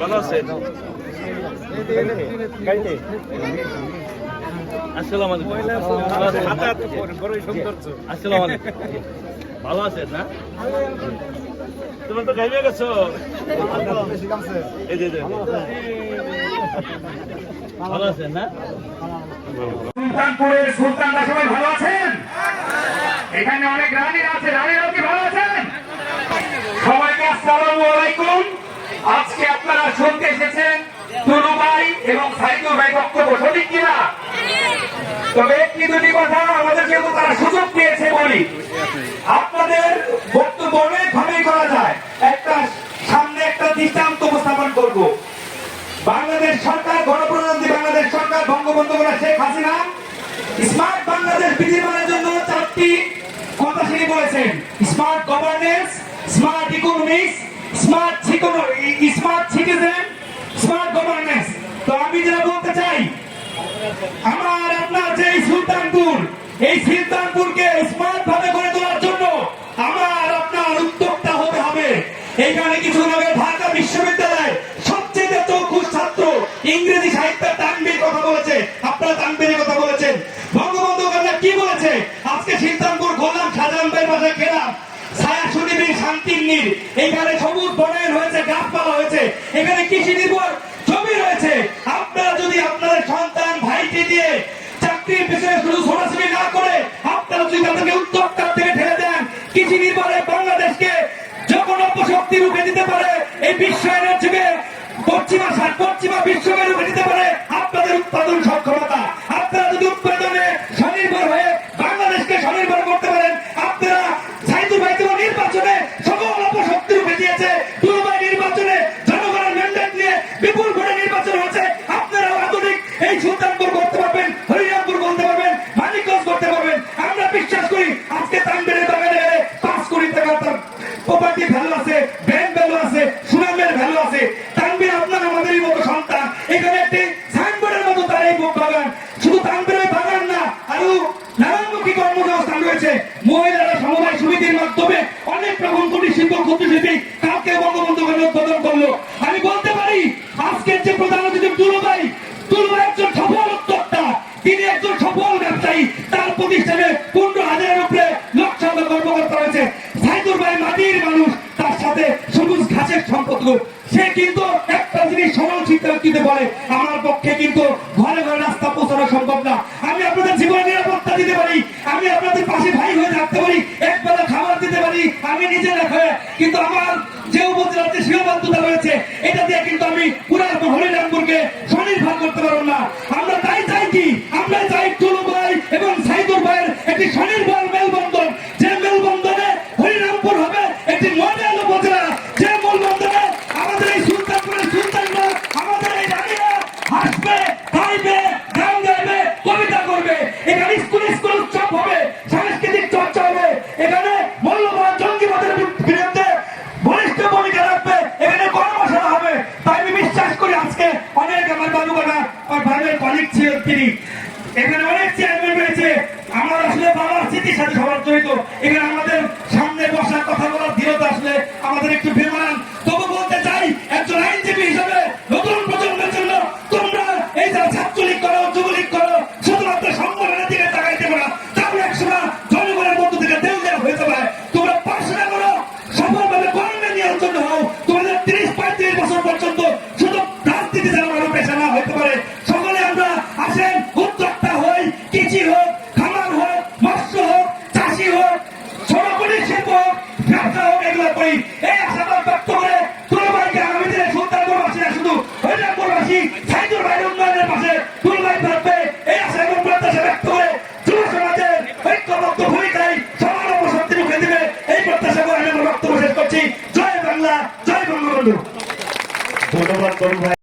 ভালো আছেন? আসসালামু আলাইকুম। আসসালামু আলাইকুম। ভালো আছেন না? তুমি তো গাইবে গেছো। ভালো আছেন না? সুলতানপুরের সুলতানরা সবাই ভালো আছেন? এখানে অনেক রানীরা আছে, রানীরাও কি ভালো আছেন? সবাইকে আসসালামু আলাইকুম। আজকে আপনারা শুনতে এসেছেন দুলু ভাই এবং সাইদুল ভাই বক্তব্য, সঠিক কিনা? তবে একটি দুটি কথা আমাদের যেহেতু তারা সুযোগ দিয়েছে বলি, আপনাদের বক্তব্য অনেক ভাবেই করা যায়। সামনে একটা দৃষ্টান্ত উপস্থাপন করব। বাংলাদেশ সরকার, গণপ্রজাতন্ত্রী বাংলাদেশ সরকার, বঙ্গবন্ধু শেখ হাসিনা স্মার্ট বাংলাদেশ বিনির্মাণের জন্য 4টি কথা তিনি বলেছেন: smart governance, smart economics, smart citizen, smart governance. তো আমি যেটা বলতে চাই, আমার আপনার যে সুলতানপুর, এই সুলতানপুরকে স্মার্ট ভাবে গড়ে তোলার জন্য আমার আপনার উদ্যোক্তা হতে হবে। এখানে কিছু আগে ঢাকা বিশ্ববিদ্যালয় সবচেয়ে চৌখুশ ছাত্র ইংরেজি সাহিত্যের তানবীর কথা বলেছে, আপনারা তানবীরের কথা বলেছেন। বঙ্গবন্ধু কি বলেছে? আজকে সুলতানপুর ঘুরলাম, শাহজাহান ভাইয়ের বাসায় গেলাম, ছায়া সুনিবিড় শান্তির নীর, এখানে সবুজ বনায়ন হয়েছে, গাছপালা হয়েছে, এখানে কৃষি নির্ভর জমি রয়েছে। আপনারা যদি আপনাদের সন্তান ভাইকে দিয়ে চাকরির পেছনে শুধু ছোটাছুটি না করে আপনারা যদি তাদেরকে উদ্যোক্তা থেকে ঠেলে দেন, কৃষি নির্ভরে বাংলাদেশকে যখন অপশক্তি রুখে দিতে পারে, এই বিশ্বায়নের যুগে পশ্চিমা বিশ্বকে রুখে দিতে পারে আপনাদের উৎপাদন সক্ষমতা। আপনারা যদি উৎপাদনে স্বনির্ভর হয়ে বাংলাদেশকে স্বনির্ভর করতে পারেন, আপনারা সাইদুল ভাই নির্বাচনে সকল অপশক্তি রুখে দিয়েছে, দুবাই নির্বাচনে জনগণের ম্যান্ডেট নিয়ে বিপুল ভোটে নির্বাচন হয়েছে। আপনারা আধুনিক এই সুলতানপুর করতে পারবেন, হরিরামপুর করতে পারবেন, মানিকগঞ্জ করতে পারবেন। আমরা বিশ্বাস করি আজকে তানবীরের বাগানে 5 কোটি টাকা প্রপার্টি ভ্যালু আছে, ব্যাংক ভ্যালু আছে, সুনামের ভ্যালু আছে। তানবীর আপনার আমাদেরই মতো সন্তান, এখানে একটি সাইনবোর্ডের মতো তার এই বাগান। শুধু তানবীরের বাগান না, আরো নানানমুখী কর্মসংস্থান রয়েছে। মহিলারা সমবায় সমিতির মাধ্যমে অনেক রকম কুটির শিল্প, ক্ষুদ্র শিল্পী কাউকে বঙ্গবন্ধু উদ্বোধন করলো। আমি বলতে পারি আজকের যে প্রধান অতিথি দুলু ভাই একজন সফল উদ্যোক্তা, তিনি একজন সফল ব্যবসায়ী। তার প্রতিষ্ঠানে 15,000-এর উপরে লক্ষ কর্মকর্তা রয়েছে। সাইদুল ভাই মাটির মানুষ, তার সাথে সবুজ ঘাসের সম্পর্ক। সে কিন্তু একটা জিনিস সরল শিক্ষা দিতে পারে, আমার পক্ষে কিন্তু ঘরে ঘরে রাস্তা পৌঁছানো সম্ভব না। আমি আপনাদের জীবনে নিরাপত্তা দিতে পারি, আমি আপনাদের পাশে ভাই হয়ে থাকতে পারি, একবেলা খাবার দিতে পারি আমি নিজে না হয়ে, কিন্তু আমার যে উপজেলাতে সীমাবদ্ধতা রয়েছে এটা দিয়ে কিন্তু আমি পুরো হরিরামপুরকে স্বনির্ভর করতে পারবো না। আমরা তাই চাই কি, আমরা চাই দুলু ভাই এবং সাইদুল ভাইয়ের একটি স্বনির্ভর মেলবন্ধন, যে মেলবন্ধনে হরিরামপুর হবে একটি মডেল উপজেলা, যে মেলবন্ধনে আমাদের এই সুলতানপুরের সুলতানরা, আমাদের এই রানীরা হাসবে, গাইবে, গান গাইবে, কবিতা করবে। এখানে স্কুল উৎসব হবে, সাংস্কৃতিক চর্চা হবে, এখানে মূল্যবান জঙ্গিবাদের বিরুদ্ধে বলিষ্ঠ ভূমিকা রাখবে, এখানে কর্মশালা হবে। তাই আমি বিশ্বাস করি আজকে অনেক আমার বাবুগণা, আমার ভাইয়ের কলিগ ছিল, তিনি এখানে অনেক চেয়ারম্যান রয়েছে, আমার আসলে বাবার স্মৃতির সাথে সবার জড়িত। এখানে আমাদের সামনে বসার কথা বলার দৃঢ়তা আসলে আমাদের একটু বেমানান। তবু বলতে চাই একজন আইনজীবী হিসেবে নতুন প্রজন্মের জন্য তোমরা এই যারা ছাত্রলীগ করো, যুবলীগ করো, শুধুমাত্র সংগঠনের দিকে তাকাইতে পারো, তাহলে একসময় জনগণের মধ্য থেকে দেউলিয়া হয়ে যাবে। তোমরা পড়াশোনা করো, সফলভাবে কর্মে নিয়ন্ত্রণ হও, তোমাদের 30-35 বছর পর্যন্ত শুধু রাজনীতি যেন আরো পেশা না হতে পারে। সকলে আমরা আসেন, উদ্যোক্তা হই, কৃষি হোক, খামার হোক, মৎস্য হোক, চাষি হোক, সরকারি শিল্প হোক, ব্যবসা হোক, এগুলো করি। এই আশাবাদ ব্যক্ত করে দুলু ভাইকে আগামী দিনে সুলতানপুরবাসী না শুধু হরিরামপুরবাসী সাইদুল ভাইয়ের উন্নয়নের পাশে দুলু ভাই থাকবে, এই আশা এবং প্রত্যাশা ব্যক্ত করে ধন্যবাদ বড় ভাই।